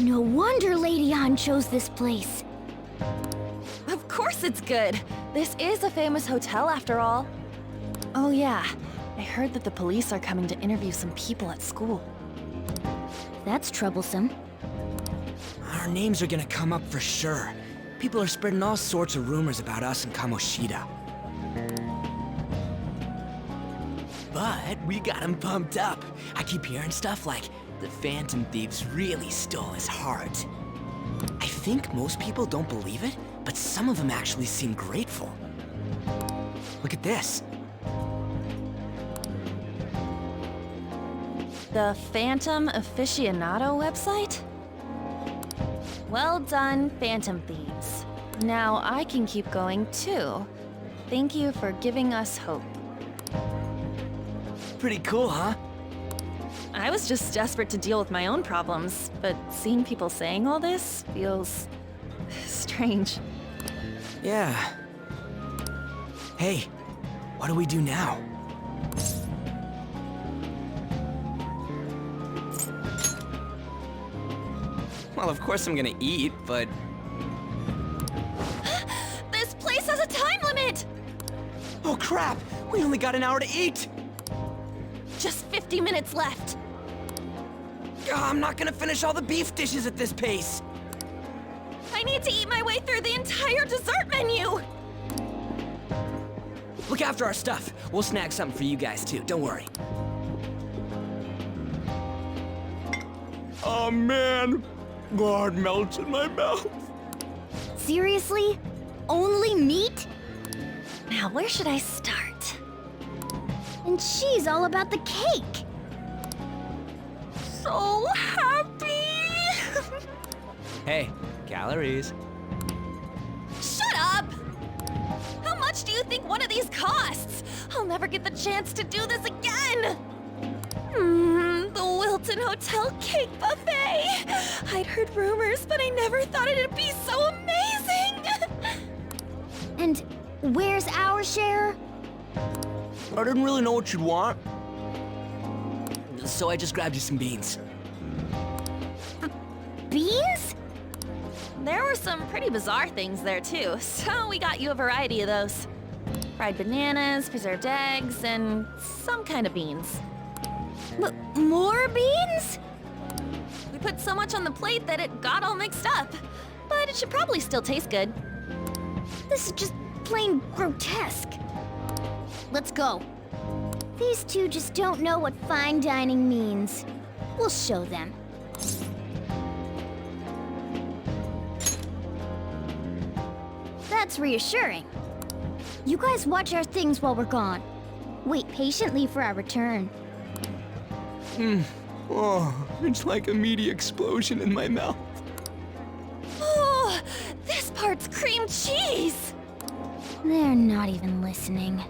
No wonder Lady An chose this place. Of course it's good. This is a famous hotel after all. Oh yeah, I heard that the police are coming to interview some people at school. That's troublesome. Our names are gonna come up for sure. People are spreading all sorts of rumors about us and Kamoshida. But we got him pumped up. I keep hearing stuff like the Phantom Thieves really stole his heart. I think most people don't believe it, but some of them actually seem grateful. Look at this. The Phantom Aficionado website? Well done, Phantom Thieves. Now I can keep going too. Thank you for giving us hope. Pretty cool, huh? I was just desperate to deal with my own problems, but seeing people saying all this feels strange. Yeah. Hey, what do we do now? Well, of course I'm gonna eat, but... This place has a time limit! Oh crap! We only got an hour to eat! Just 50 minutes left. I'm not gonna finish all the beef dishes at this pace! I need to eat my way through the entire dessert menu! Look after our stuff. We'll snag something for you guys too, don't worry. Oh man! God melts in my mouth. Seriously? Only meat? Now, where should I start? And she's all about the cake. So happy! Hey, calories. Shut up! How much do you think one of these costs? I'll never get the chance to do this again! The Wilton Hotel Cake Buffet! I'd heard rumors, but I never thought it'd be so amazing! And where's our share? I didn't really know what you'd want. So I just grabbed you some beans. Beans? There were some pretty bizarre things there too, so we got you a variety of those. Fried bananas, preserved eggs, and some kind of beans. More beans? We put so much on the plate that it got all mixed up. But it should probably still taste good. This is just plain grotesque. Let's go. These two just don't know what fine dining means. We'll show them. That's reassuring. You guys watch our things while we're gone. Wait patiently for our return. Oh, it's like a meaty explosion in my mouth. Oh, this part's cream cheese! They're not even listening.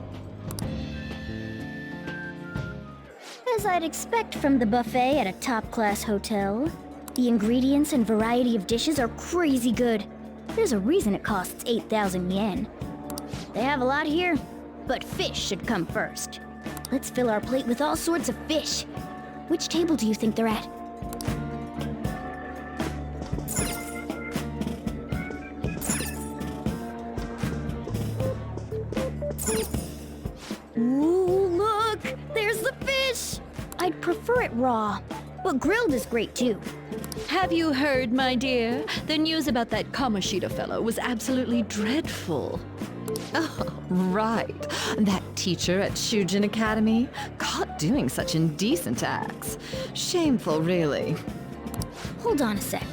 As I'd expect from the buffet at a top-class hotel, the ingredients and variety of dishes are crazy good. There's a reason it costs 8,000 yen. They have a lot here, but fish should come first. Let's fill our plate with all sorts of fish. Which table do you think they're at? Ooh, look! There's the fish! I'd prefer it raw, but grilled is great too. Have you heard, my dear? The news about that Kamoshida fellow was absolutely dreadful. Oh, right. That teacher at Shujin Academy, caught doing such indecent acts. Shameful, really. Hold on a sec.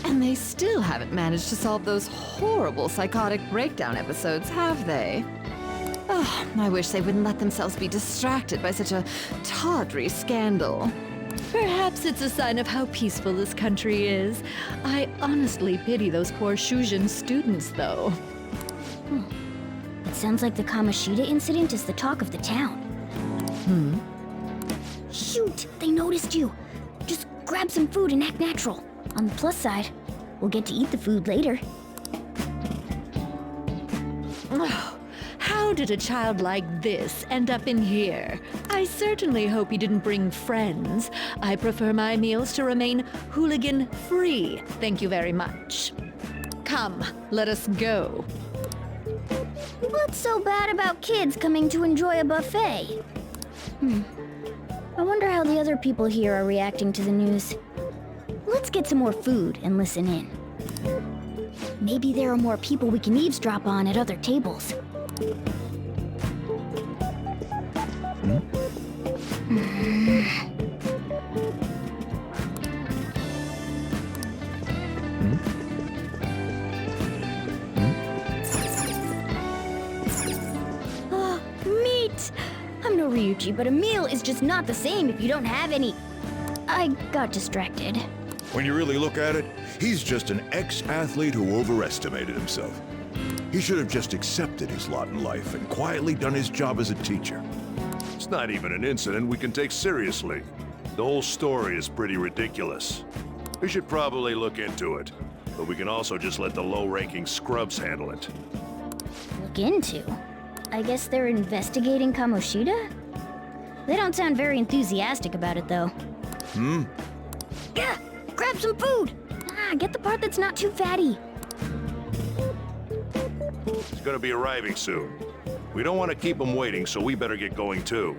And they still haven't managed to solve those horrible psychotic breakdown episodes, have they? Oh, I wish they wouldn't let themselves be distracted by such a tawdry scandal. Perhaps it's a sign of how peaceful this country is. I honestly pity those poor Shujin students, though. It sounds like the Kamoshida incident is the talk of the town. Shoot! They noticed you! Just grab some food and act natural. On the plus side, we'll get to eat the food later. Oh, how How did a child like this end up in here? I certainly hope he didn't bring friends. I prefer my meals to remain hooligan-free. Thank you very much. Come, let us go. What's so bad about kids coming to enjoy a buffet? I wonder how the other people here are reacting to the news. Let's get some more food and listen in. Maybe there are more people we can eavesdrop on at other tables. Oh, meat! I'm no Ryuji, but a meal is just not the same if you don't have any. I got distracted. When you really look at it, he's just an ex-athlete who overestimated himself. He should have just accepted his lot in life and quietly done his job as a teacher. It's not even an incident we can take seriously. The whole story is pretty ridiculous. We should probably look into it, but we can also just let the low-ranking scrubs handle it. Look into? I guess they're investigating Kamoshida? They don't sound very enthusiastic about it, though. Yeah, grab some food! Get the part that's not too fatty. He's gonna be arriving soon. We don't want to keep him waiting, so we better get going too.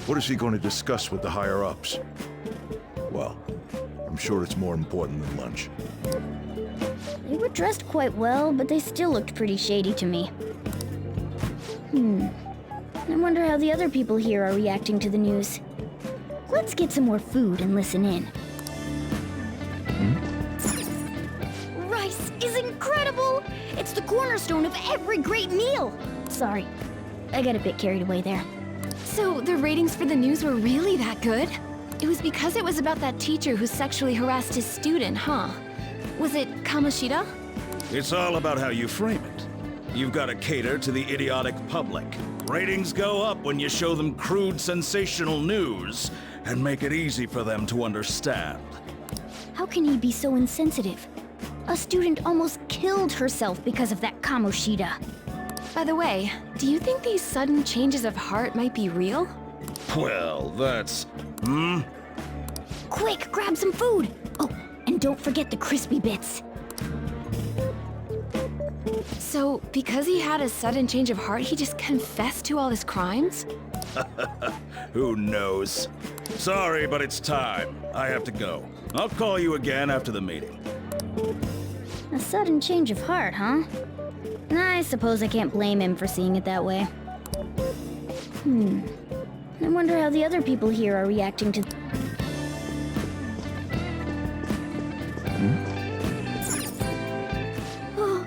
What is he going to discuss with the higher-ups? Well, I'm sure it's more important than lunch. They were dressed quite well, but they still looked pretty shady to me. I wonder how the other people here are reacting to the news. Let's get some more food and listen in. Rice is incredible! It's the cornerstone of every great meal! Sorry, I got a bit carried away there. So the ratings for the news were really that good? It was because it was about that teacher who sexually harassed his student, huh? Was it Kamoshida? It's all about how you frame it. You've got to cater to the idiotic public. Ratings go up when you show them crude, sensational news and make it easy for them to understand. How can he be so insensitive? A student almost killed herself because of that Kamoshida. By the way, do you think these sudden changes of heart might be real? Well, that's... Quick, grab some food! Oh, and don't forget the crispy bits. So, because he had a sudden change of heart, he just confessed to all his crimes? Who knows? Sorry, but it's time. I have to go. I'll call you again after the meeting. A sudden change of heart, huh? I suppose I can't blame him for seeing it that way. I wonder how the other people here are reacting to... Oh,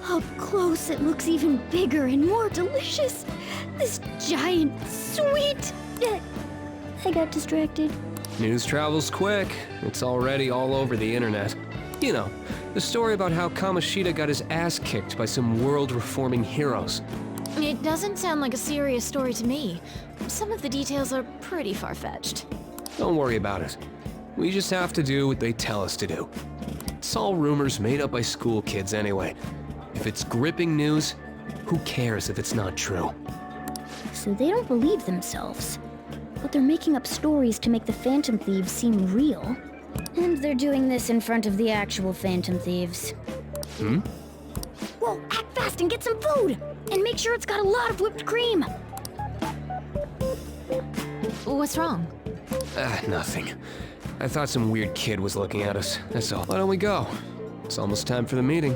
up close it looks even bigger and more delicious. This giant sweet... I got distracted. News travels quick. It's already all over the internet. You know, the story about how Kamoshida got his ass kicked by some world-reforming heroes. It doesn't sound like a serious story to me. Some of the details are pretty far-fetched. Don't worry about it. We just have to do what they tell us to do. It's all rumors made up by school kids anyway. If it's gripping news, who cares if it's not true? So they don't believe themselves. But they're making up stories to make the Phantom Thieves seem real. And they're doing this in front of the actual Phantom Thieves. Whoa, act fast and get some food! And make sure it's got a lot of whipped cream! What's wrong? Nothing. I thought some weird kid was looking at us, that's all. Why don't we go? It's almost time for the meeting.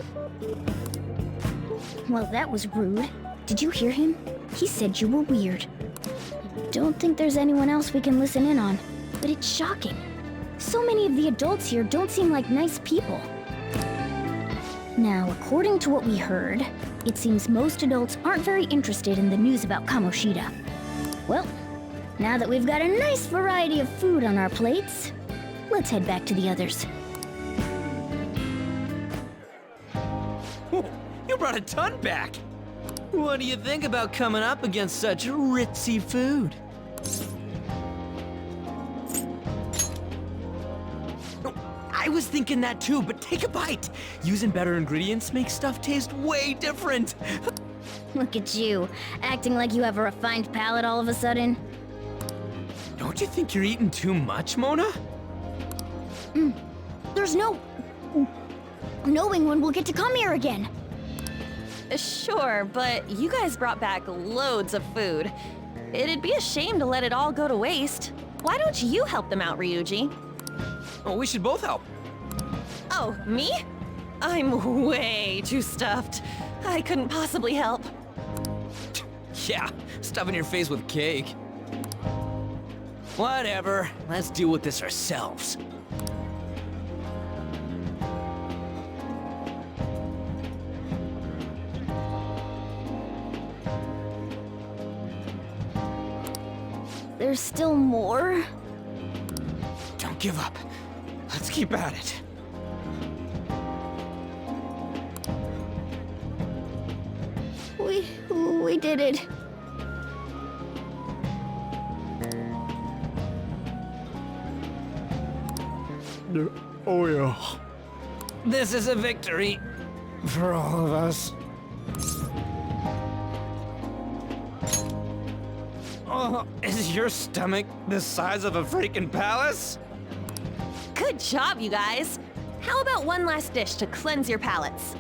Well, that was rude. Did you hear him? He said you were weird. I don't think there's anyone else we can listen in on, but it's shocking. So many of the adults here don't seem like nice people. Now, according to what we heard, it seems most adults aren't very interested in the news about Kamoshida. Well, now that we've got a nice variety of food on our plates, let's head back to the others. You brought a ton back! What do you think about coming up against such ritzy food? I was thinking that too, but take a bite! Using better ingredients makes stuff taste way different! Look at you, acting like you have a refined palate all of a sudden. Don't you think you're eating too much, Mona? There's no knowing when we'll get to come here again. Sure, but you guys brought back loads of food. It'd be a shame to let it all go to waste. Why don't you help them out, Ryuji? Oh, we should both help. Oh, me? I'm way too stuffed. I couldn't possibly help. Yeah, stuffing your face with cake. Whatever, let's deal with this ourselves. There's still more? Don't give up. Let's keep at it. We did it. Oh, yeah. This is a victory for all of us. Oh, is your stomach the size of a freaking palace? Good job, you guys. How about one last dish to cleanse your palates?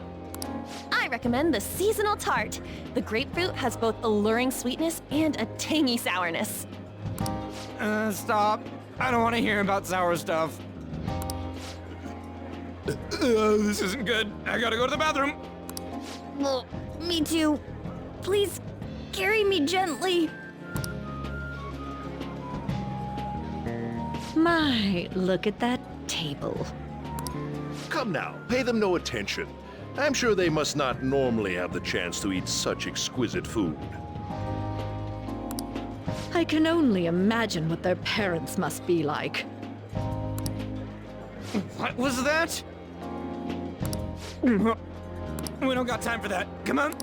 I recommend the seasonal tart. The grapefruit has both alluring sweetness and a tangy sourness. Stop. I don't want to hear about sour stuff. This isn't good. I gotta go to the bathroom. Well, me too. Please, carry me gently. My, look at that table. Come now, pay them no attention. I'm sure they must not normally have the chance to eat such exquisite food. I can only imagine what their parents must be like. What was that? We don't got time for that. Come on.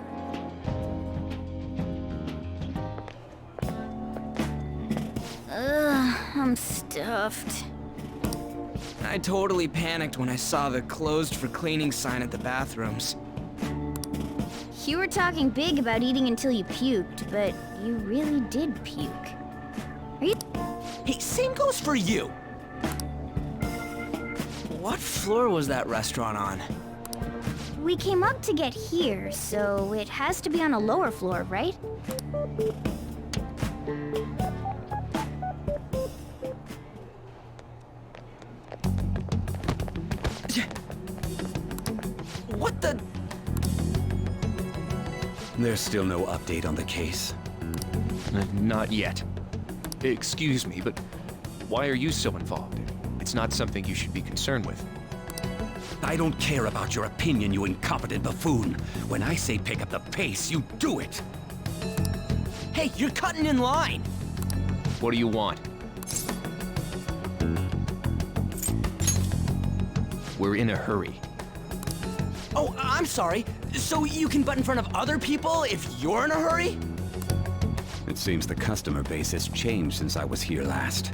I'm stuffed. I totally panicked when I saw the closed for cleaning sign at the bathrooms. You were talking big about eating until you puked, but you really did puke. Are you? Hey, same goes for you. What floor was that restaurant on? We came up to get here, so it has to be on a lower floor, right? What the? There's still no update on the case. Not yet. Excuse me, but why are you so involved? It's not something you should be concerned with. I don't care about your opinion, you incompetent buffoon. When I say pick up the pace, you do it. Hey, you're cutting in line. What do you want? We're in a hurry. Oh, I'm sorry. So you can butt in front of other people if you're in a hurry? It seems the customer base has changed since I was here last.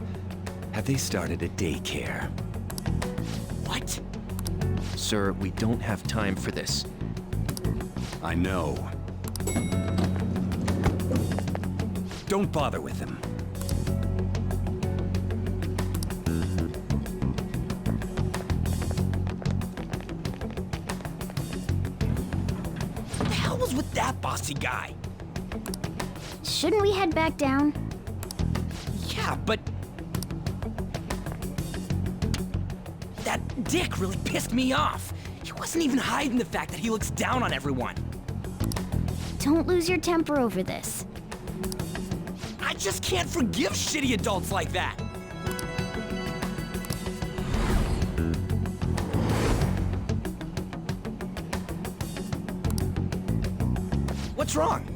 Have they started a daycare? What? Sir, we don't have time for this. I know. Don't bother with him. What the hell was with that bossy guy? Shouldn't we head back down? Yeah, but... that dick really pissed me off. He wasn't even hiding the fact that he looks down on everyone. Don't lose your temper over this. I just can't forgive shitty adults like that. What's wrong?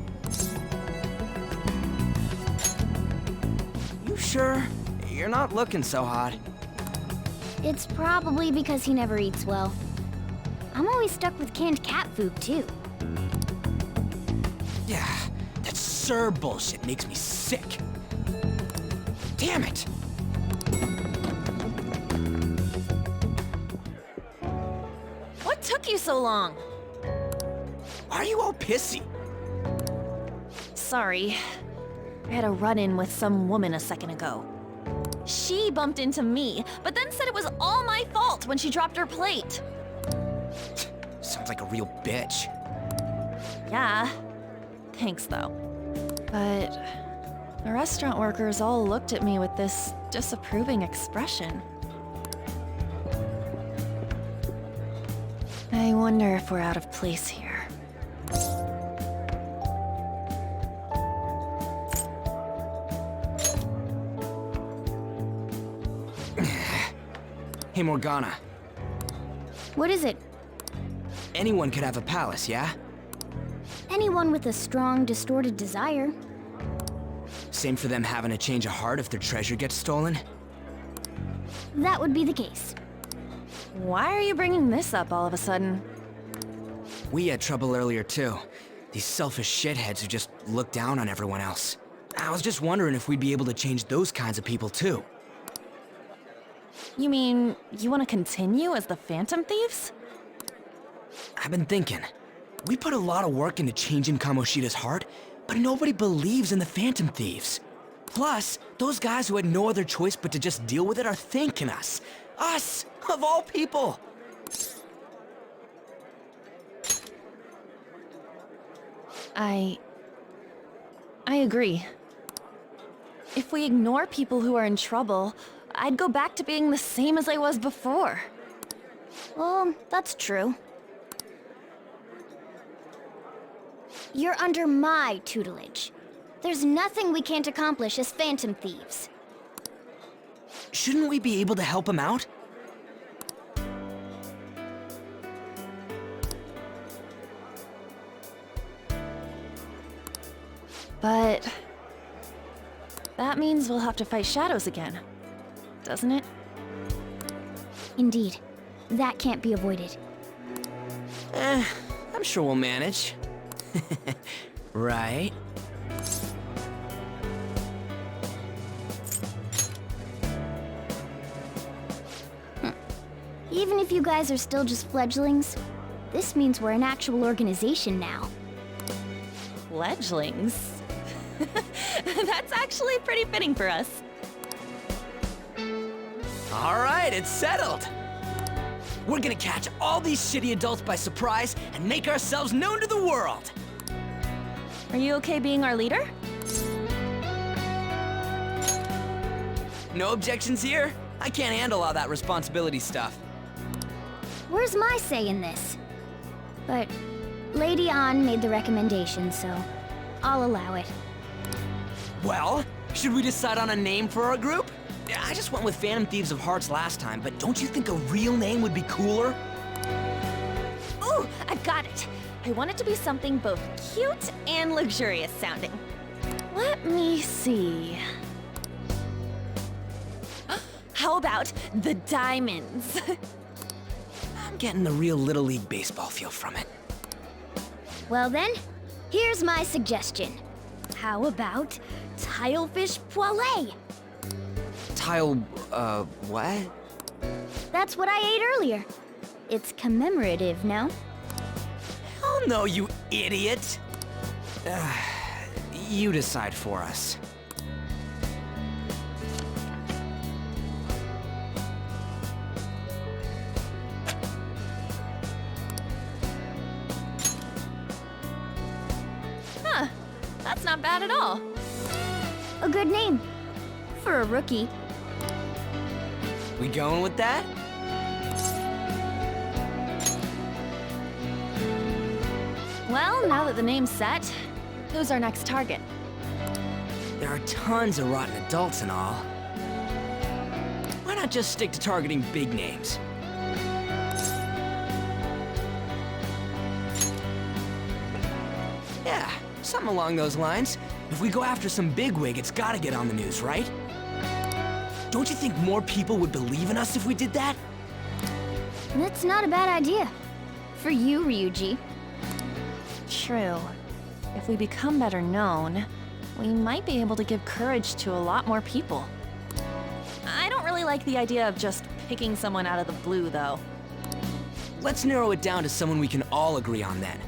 You sure? You're not looking so hot. It's probably because he never eats well. I'm always stuck with canned cat food, too. Yeah, that Sir bullshit makes me sick. Damn it! What took you so long? Why are you all pissy? sorry. I had a run-in with some woman a second ago. She bumped into me, but then said it was all my fault when she dropped her plate. Sounds like a real bitch. Yeah. Thanks, though. But the restaurant workers all looked at me with this disapproving expression. I wonder if we're out of place here. Hey, Morgana. What is it? Anyone could have a palace, yeah? Anyone with a strong, distorted desire. Same for them having a change of heart if their treasure gets stolen? That would be the case. Why are you bringing this up all of a sudden? We had trouble earlier, too. These selfish shitheads who just look down on everyone else. I was just wondering if we'd be able to change those kinds of people, too. You mean, you want to continue as the Phantom Thieves? I've been thinking. We put a lot of work into changing Kamoshida's heart, but nobody believes in the Phantom Thieves. Plus, those guys who had no other choice but to just deal with it are thanking us. Us, of all people! I agree. If we ignore people who are in trouble, I'd go back to being the same as I was before. Well, that's true. You're under my tutelage. There's nothing we can't accomplish as Phantom Thieves. Shouldn't we be able to help him out? But that means we'll have to fight shadows again, doesn't it? Indeed. That can't be avoided. I'm sure we'll manage. Right? Even if you guys are still just fledglings, this means we're an actual organization now. Fledglings? That's actually pretty fitting for us. All right, it's settled. We're gonna catch all these shitty adults by surprise and make ourselves known to the world. Are you okay being our leader? No objections here? I can't handle all that responsibility stuff. Where's my say in this? But Lady An made the recommendation, so I'll allow it. Well, should we decide on a name for our group? I just went with Phantom Thieves of Hearts last time, but don't you think a real name would be cooler? Ooh, I've got it. I want it to be something both cute and luxurious sounding. Let me see. How about the Diamonds? I'm getting the real Little League Baseball feel from it. Well then, here's my suggestion. How about Tilefish Poêlée? What? That's what I ate earlier. It's commemorative, no? Hell no, you idiot! You decide for us. Huh, that's not bad at all. A good name. For a rookie. We going with that? Well, now that the name's set, who's our next target? There are tons of rotten adults and all. Why not just stick to targeting big names? Yeah, something along those lines. If we go after some bigwig, it's gotta get on the news, right? Don't you think more people would believe in us if we did that? That's not a bad idea. For you, Ryuji. True. If we become better known, we might be able to give courage to a lot more people. I don't really like the idea of just picking someone out of the blue, though. Let's narrow it down to someone we can all agree on then.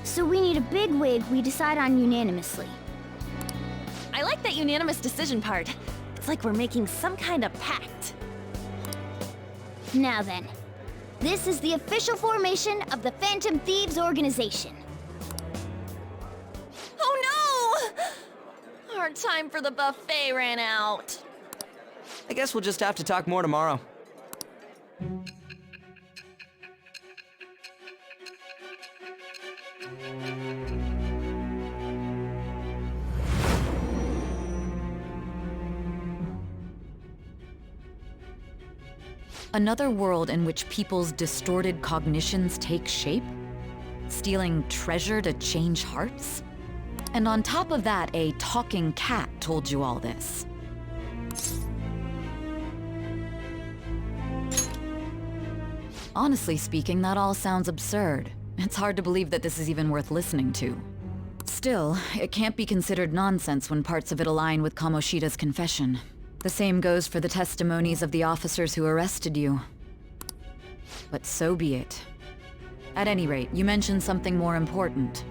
So we need a big wig we decide on unanimously. I like that unanimous decision part. It's like we're making some kind of pact. Now then, this is the official formation of the Phantom Thieves organization. Oh no! Our time for the buffet ran out. I guess we'll just have to talk more tomorrow. Another world in which people's distorted cognitions take shape? Stealing treasure to change hearts? And on top of that, a talking cat told you all this. Honestly speaking, that all sounds absurd. It's hard to believe that this is even worth listening to. Still, it can't be considered nonsense when parts of it align with Kamoshida's confession. The same goes for the testimonies of the officers who arrested you. But so be it. At any rate, you mentioned something more important.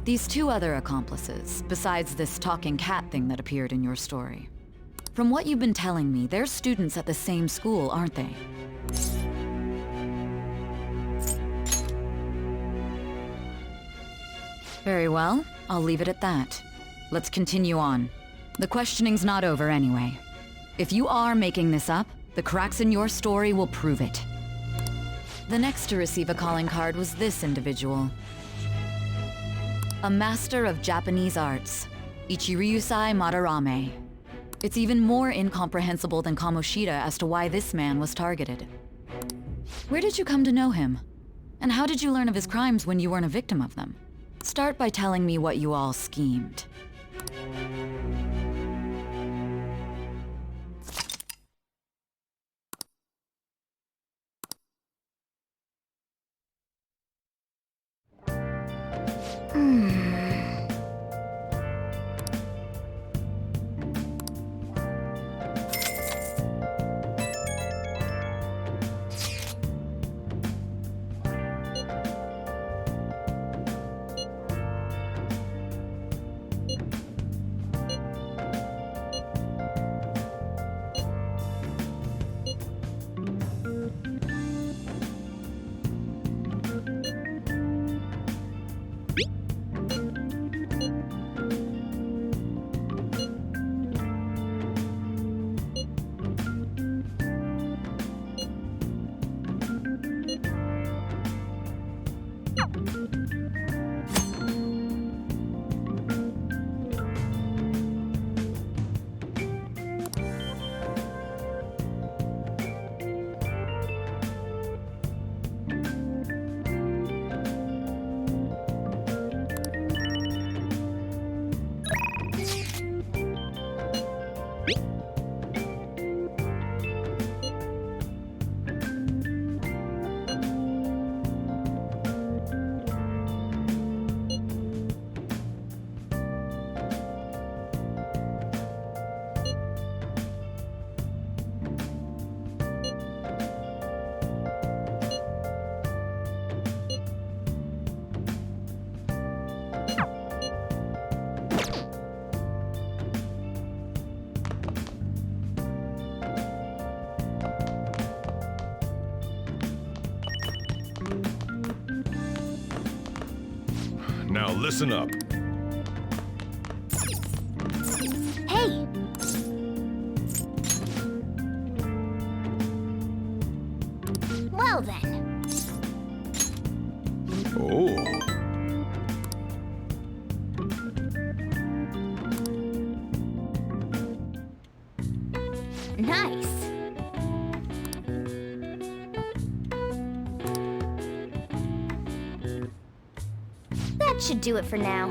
These two other accomplices, besides this talking cat thing that appeared in your story. From what you've been telling me, they're students at the same school, aren't they? Very well, I'll leave it at that. Let's continue on. The questioning's not over anyway. If you are making this up, the cracks in your story will prove it. The next to receive a calling card was this individual. A master of Japanese arts, Ichiryusai Madarame. It's even more incomprehensible than Kamoshida as to why this man was targeted. Where did you come to know him? And how did you learn of his crimes when you weren't a victim of them? Start by telling me what you all schemed. Now listen up. Hey! Well then. Oh. Nice. That should do it for now.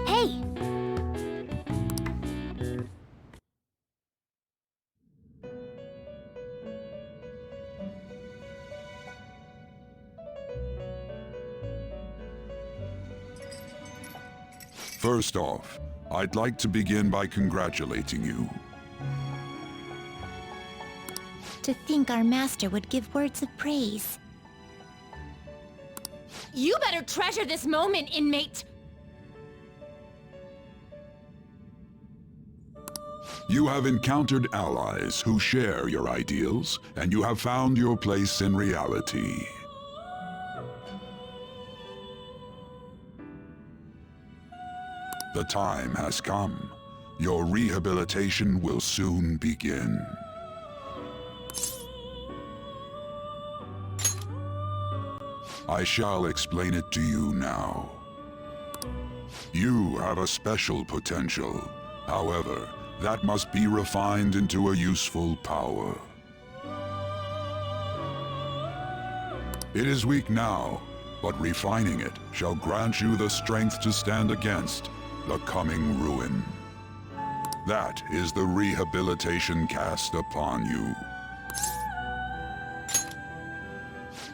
Hey! First off, I'd like to begin by congratulating you. To think our master would give words of praise. You better treasure this moment, inmate! You have encountered allies who share your ideals, and you have found your place in reality. The time has come. Your rehabilitation will soon begin. I shall explain it to you now. You have a special potential. However, that must be refined into a useful power. It is weak now, but refining it shall grant you the strength to stand against the coming ruin. That is the rehabilitation cast upon you.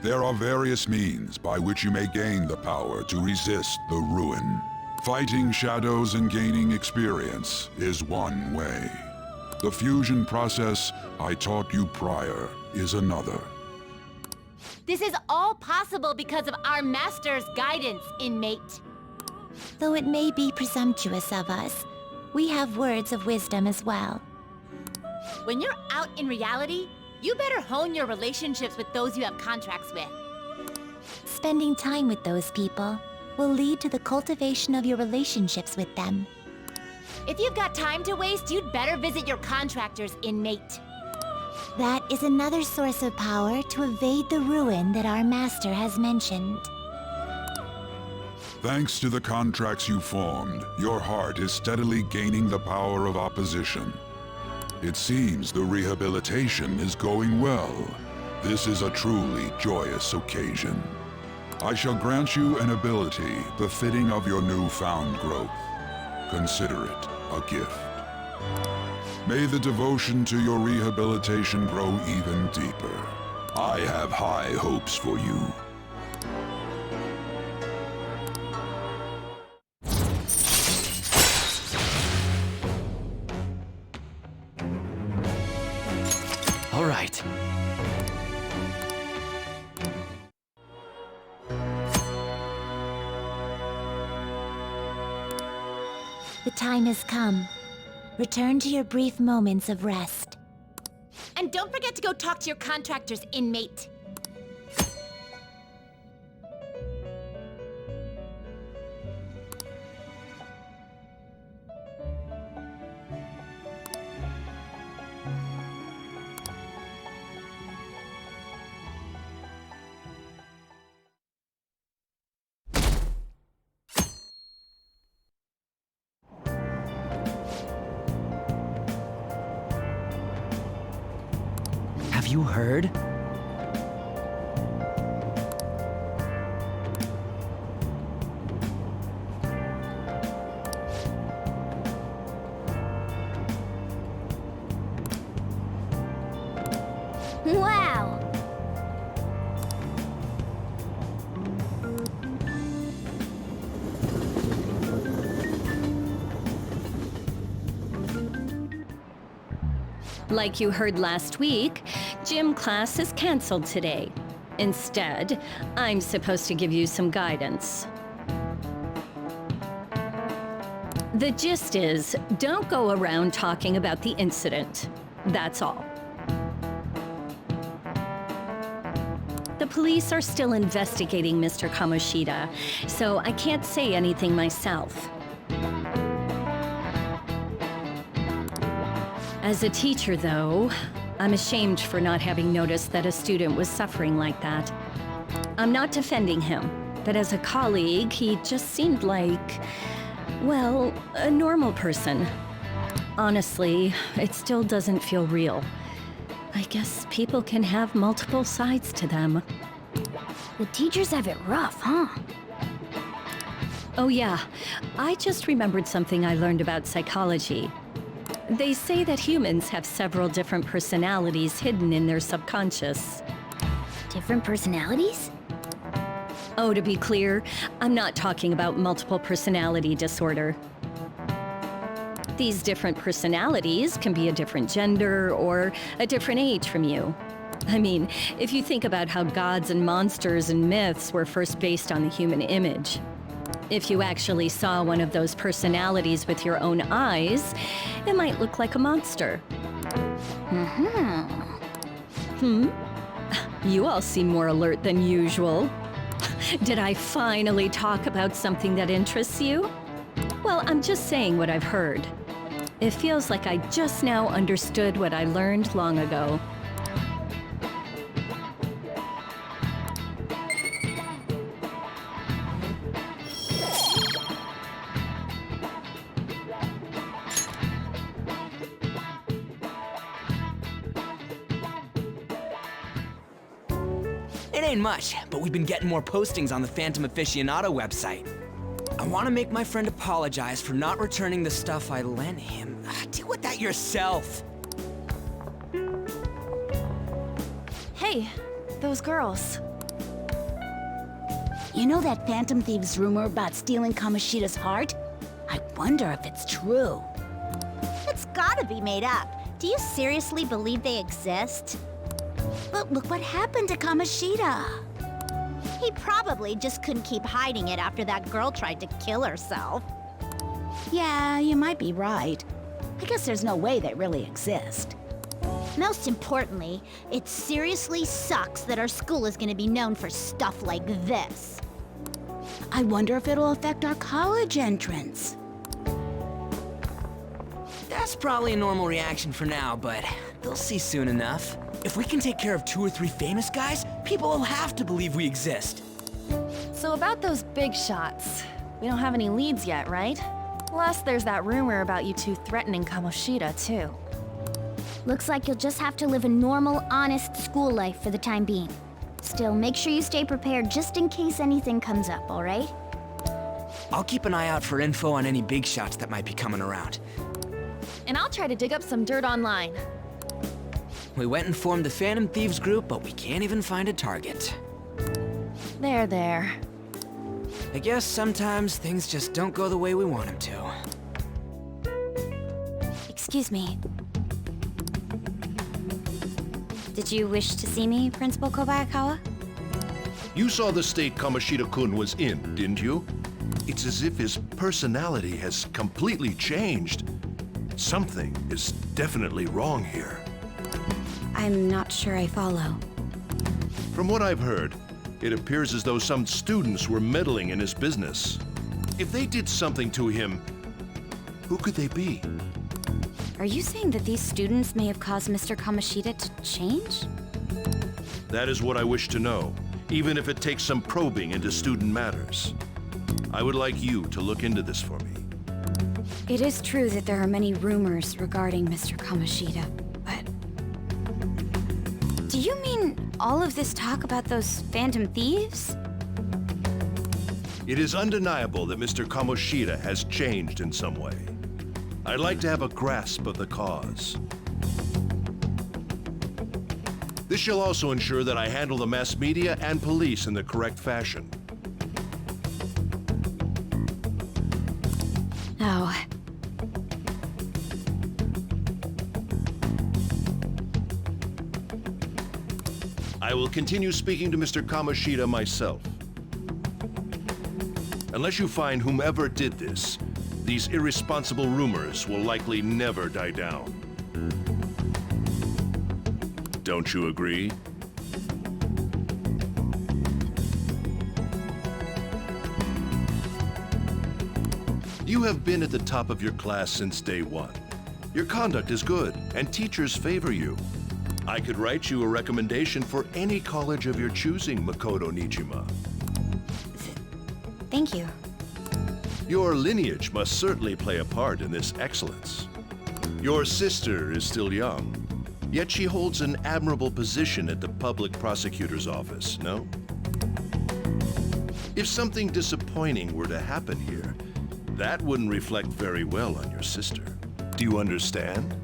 There are various means by which you may gain the power to resist the ruin. Fighting shadows and gaining experience is one way. The fusion process I taught you prior is another. This is all possible because of our master's guidance, inmate. Though it may be presumptuous of us, we have words of wisdom as well. When you're out in reality, you better hone your relationships with those you have contracts with. Spending time with those people will lead to the cultivation of your relationships with them. If you've got time to waste, you'd better visit your contractors, inmate. That is another source of power to evade the ruin that our master has mentioned. Thanks to the contracts you formed, your heart is steadily gaining the power of opposition. It seems the rehabilitation is going well. This is a truly joyous occasion. I shall grant you an ability befitting of your newfound growth. Consider it a gift. May the devotion to your rehabilitation grow even deeper. I have high hopes for you. All right. The time has come. Return to your brief moments of rest. And don't forget to go talk to your contractors, inmate. Have you heard? Wow! Like you heard last week, gym class is canceled today. Instead, I'm supposed to give you some guidance. The gist is, don't go around talking about the incident. That's all. The police are still investigating Mr. Kamoshida, so I can't say anything myself. As a teacher, though, I'm ashamed for not having noticed that a student was suffering like that. I'm not defending him, but as a colleague, he just seemed like, well, a normal person. Honestly, it still doesn't feel real. I guess people can have multiple sides to them. The teachers have it rough, huh? Oh yeah, I just remembered something I learned about psychology. They say that humans have several different personalities hidden in their subconscious. Different personalities? Oh, to be clear, I'm not talking about multiple personality disorder. These different personalities can be a different gender or a different age from you. I mean, if you think about how gods and monsters and myths were first based on the human image. If you actually saw one of those personalities with your own eyes, it might look like a monster. You all seem more alert than usual. Did I finally talk about something that interests you? Well, I'm just saying what I've heard. It feels like I just now understood what I learned long ago. It ain't much, but we've been getting more postings on the Phantom Aficionado website. I want to make my friend apologize for not returning the stuff I lent him. Deal with that yourself. Hey, those girls. You know that Phantom Thieves rumor about stealing Kamoshida's heart? I wonder if it's true. It's gotta be made up. Do you seriously believe they exist? But look what happened to Kamoshida. He probably just couldn't keep hiding it after that girl tried to kill herself. Yeah, you might be right. I guess there's no way they really exist. Most importantly, it seriously sucks that our school is gonna be known for stuff like this. I wonder if it'll affect our college entrance. That's probably a normal reaction for now, but they'll see soon enough. If we can take care of 2 or 3 famous guys, people will have to believe we exist. So about those big shots, we don't have any leads yet, right? Plus, there's that rumor about you two threatening Kamoshida, too. Looks like you'll just have to live a normal, honest school life for the time being. Still, make sure you stay prepared just in case anything comes up, all right? I'll keep an eye out for info on any big shots that might be coming around. And I'll try to dig up some dirt online. We went and formed the Phantom Thieves group, but we can't even find a target. There. I guess sometimes things just don't go the way we want them to. Excuse me. Did you wish to see me, Principal Kobayakawa? You saw the state Kamoshida-kun was in, didn't you? It's as if his personality has completely changed. Something is definitely wrong here. I'm not sure I follow. From what I've heard, it appears as though some students were meddling in his business. If they did something to him, who could they be? Are you saying that these students may have caused Mr. Kamoshida to change? That is what I wish to know, even if it takes some probing into student matters. I would like you to look into this for me. It is true that there are many rumors regarding Mr. Kamoshida, but... Do you mean all of this talk about those Phantom Thieves? It is undeniable that Mr. Kamoshida has changed in some way. I'd like to have a grasp of the cause. This shall also ensure that I handle the mass media and police in the correct fashion. No. I will continue speaking to Mr. Kamoshida myself. Unless you find whomever did this, these irresponsible rumors will likely never die down. Don't you agree? You have been at the top of your class since day one. Your conduct is good, and teachers favor you. I could write you a recommendation for any college of your choosing, Makoto Nijima. Thank you. Your lineage must certainly play a part in this excellence. Your sister is still young, yet she holds an admirable position at the public prosecutor's office, no? If something disappointing were to happen here, that wouldn't reflect very well on your sister. Do you understand?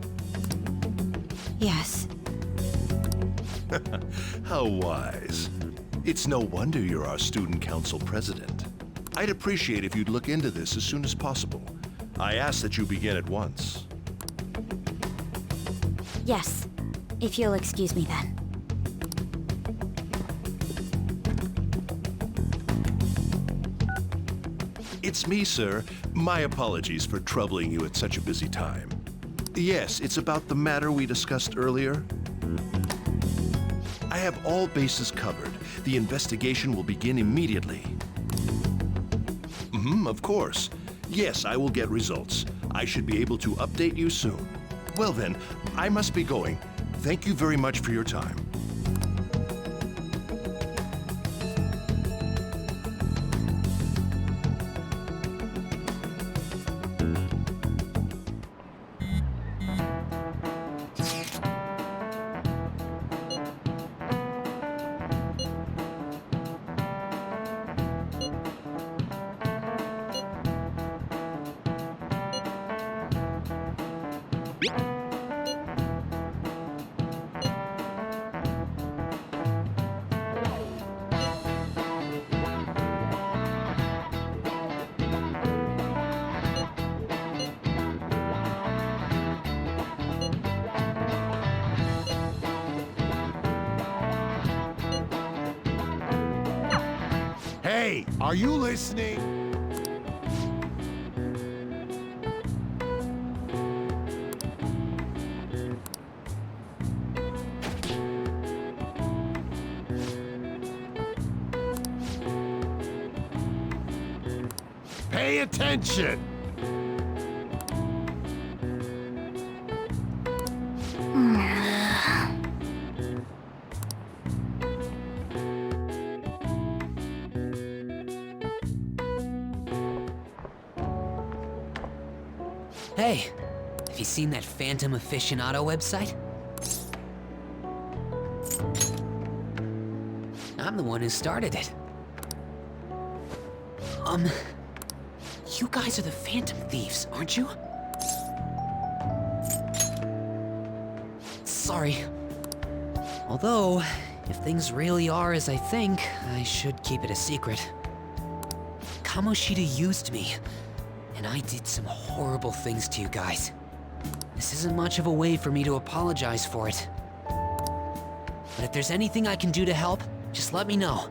Yes. How wise. It's no wonder you're our student council president. I'd appreciate if you'd look into this as soon as possible. I ask that you begin at once. Yes, if you'll excuse me then. It's me, sir. My apologies for troubling you at such a busy time. Yes, it's about the matter we discussed earlier. I have all bases covered. The investigation will begin immediately. Of course. Yes, I will get results. I should be able to update you soon. Well then, I must be going. Thank you very much for your time. Hey, are you listening? Pay attention! Hey, have you seen that Phantom Aficionado website? I'm the one who started it. You guys are the Phantom Thieves, aren't you? Sorry. Although, if things really are as I think, I should keep it a secret. Kamoshida used me, and I did some horrible things to you guys. This isn't much of a way for me to apologize for it. But if there's anything I can do to help, just let me know.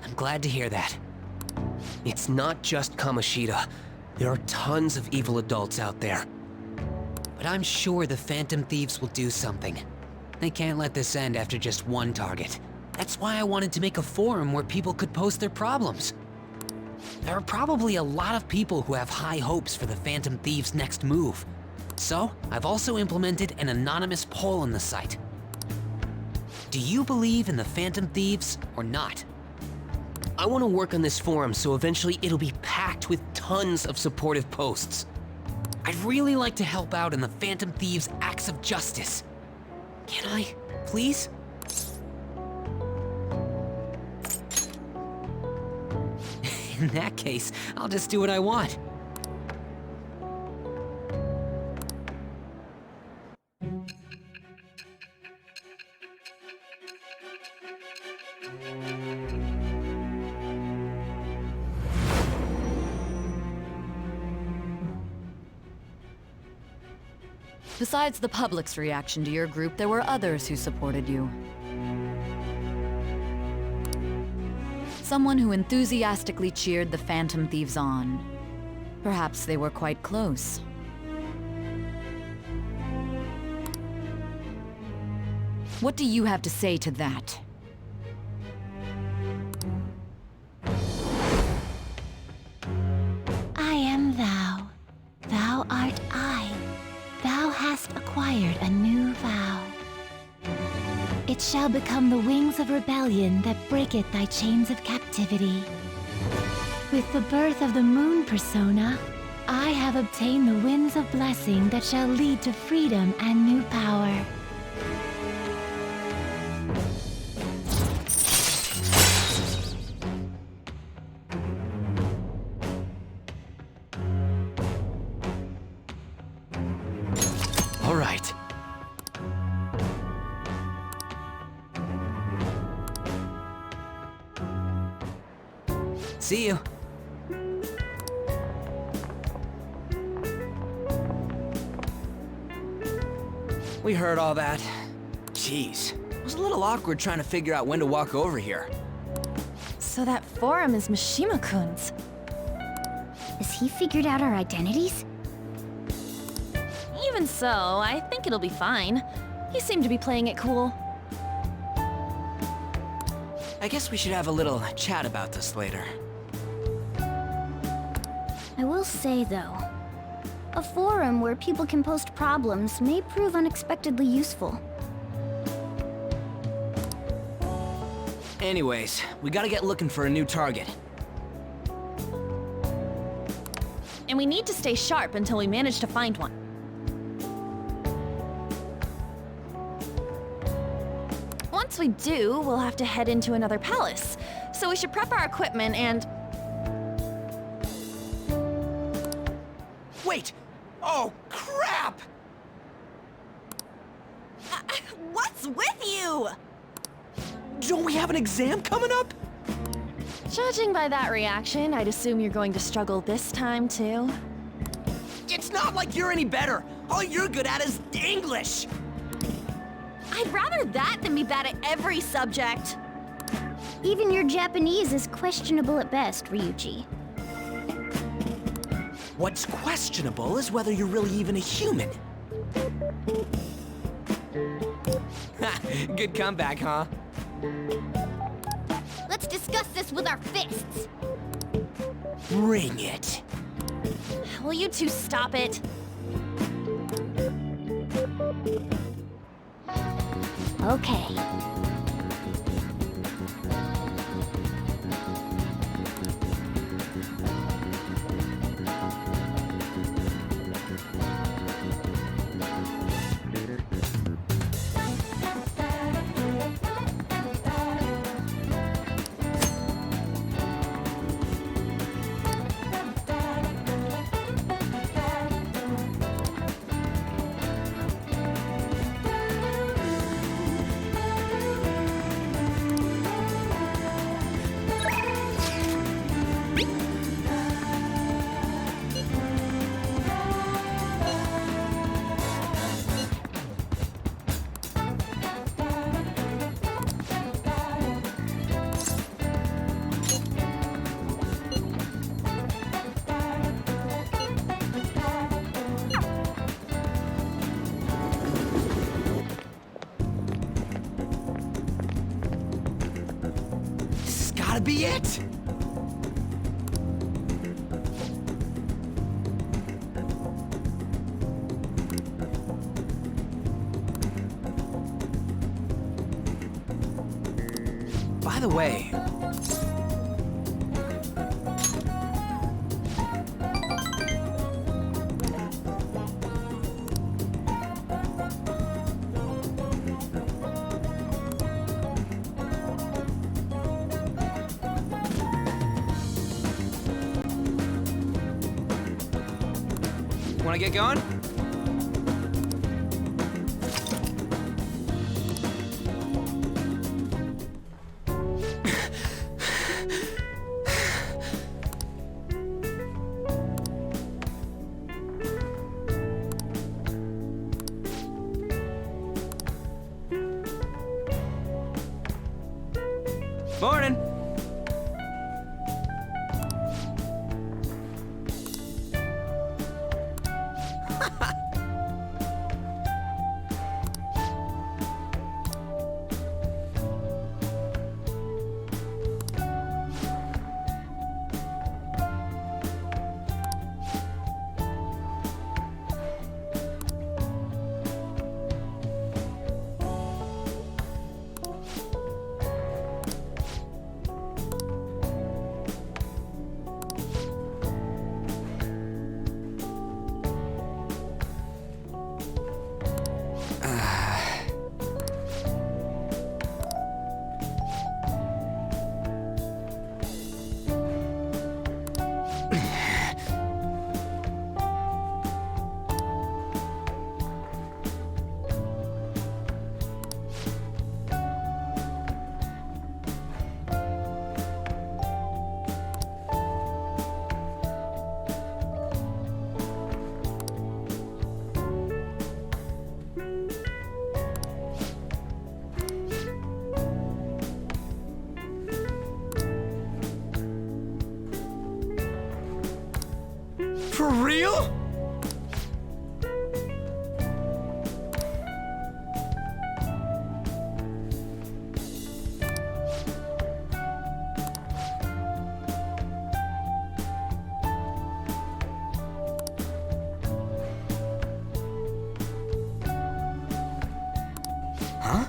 I'm glad to hear that. It's not just Kamoshida. There are tons of evil adults out there. But I'm sure the Phantom Thieves will do something. They can't let this end after just one target. That's why I wanted to make a forum where people could post their problems. There are probably a lot of people who have high hopes for the Phantom Thieves' next move. So, I've also implemented an anonymous poll on the site. Do you believe in the Phantom Thieves or not? I want to work on this forum so eventually it'll be packed with tons of supportive posts. I'd really like to help out in the Phantom Thieves' acts of justice. Can I, please? In that case, I'll just do what I want. Besides the public's reaction to your group, there were others who supported you. Someone who enthusiastically cheered the Phantom Thieves on. Perhaps they were quite close. What do you have to say to that? I am thou. Thou art I. Thou hast acquired a new vow. It shall become the wings of rebellion that breaketh thy chains of captivity. With the birth of the moon persona, I have obtained the winds of blessing that shall lead to freedom and new power. All right. See you. We heard all that. Jeez, it was a little awkward trying to figure out when to walk over here. So that forum is Mishima-kun's. Has he figured out our identities? Even so, I think it'll be fine. He seemed to be playing it cool. I guess we should have a little chat about this later. I will say, though, a forum where people can post problems may prove unexpectedly useful. Anyways, we gotta get looking for a new target. And we need to stay sharp until we manage to find one. Once we do, we'll have to head into another palace. So we should prep our equipment and... Wait! Oh, crap! What's with you? Don't we have an exam coming up? Judging by that reaction, I'd assume you're going to struggle this time, too. It's not like you're any better. All you're good at is English. I'd rather that than be bad at every subject. Even your Japanese is questionable at best, Ryuji. What's questionable is whether you're really even a human. Good comeback, huh? Let's discuss this with our fists. Bring it. Will you two stop it? Okay. Gotta be it! By the way... Wanna get going? Morning! Huh?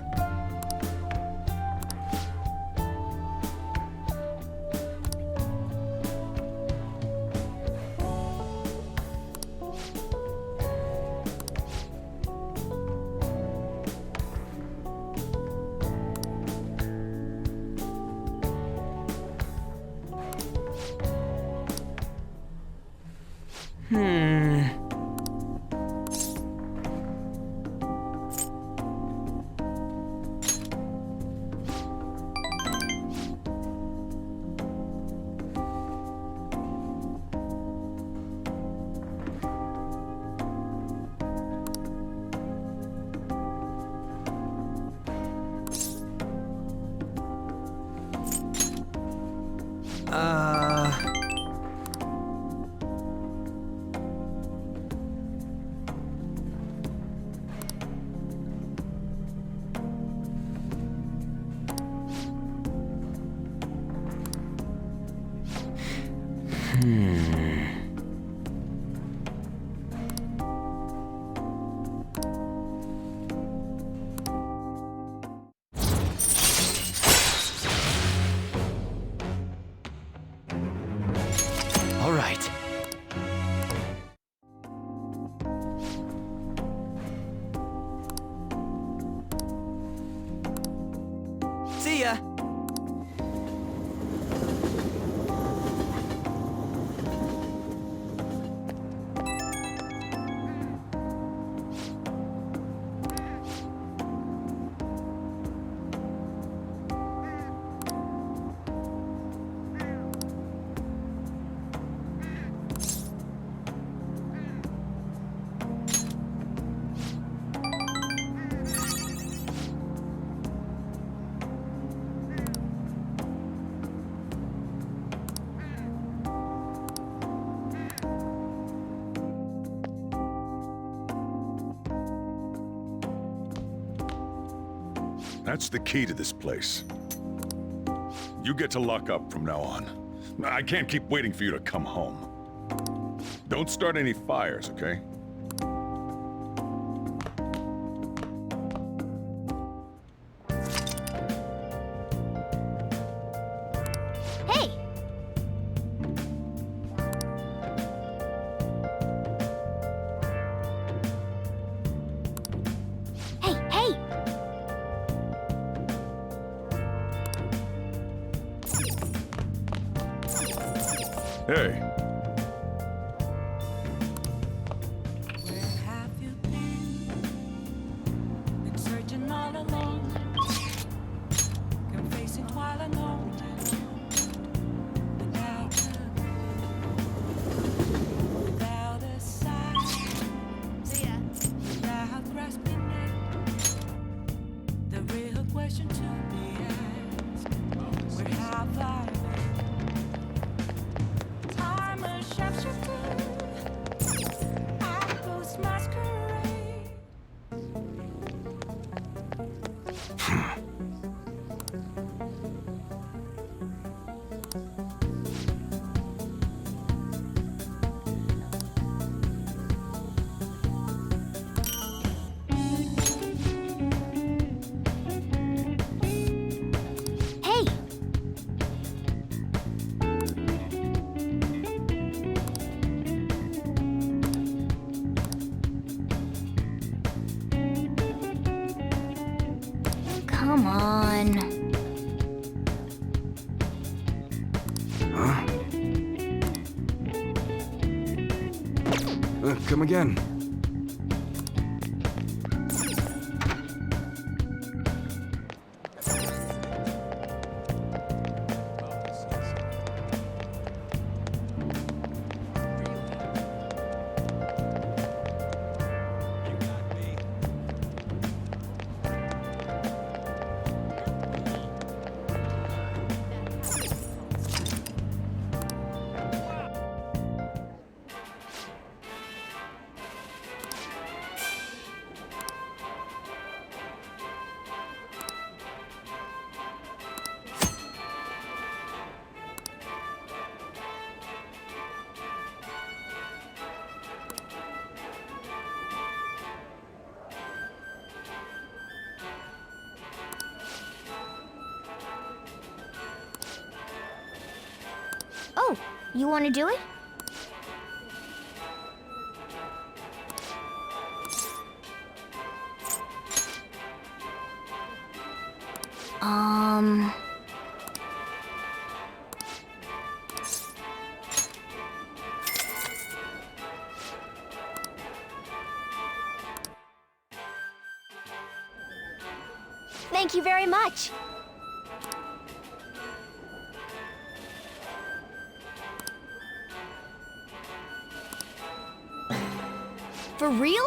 All right. See ya. That's the key to this place. You get to lock up from now on. I can't keep waiting for you to come home. Don't start any fires, okay? Hey! Hey, hey! Hey. Come on. Huh? Come again. You want to do it? Thank you very much. For real?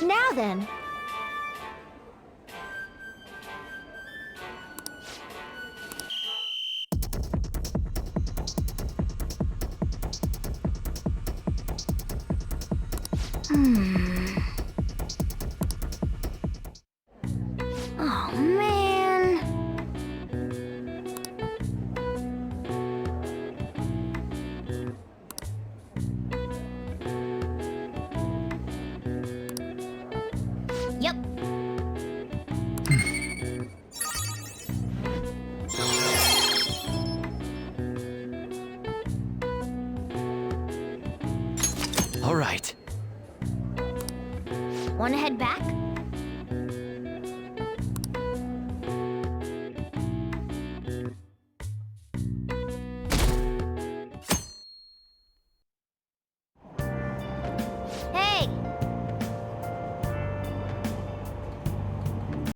Now then. Oh, man. Yep. All right. Want to head back?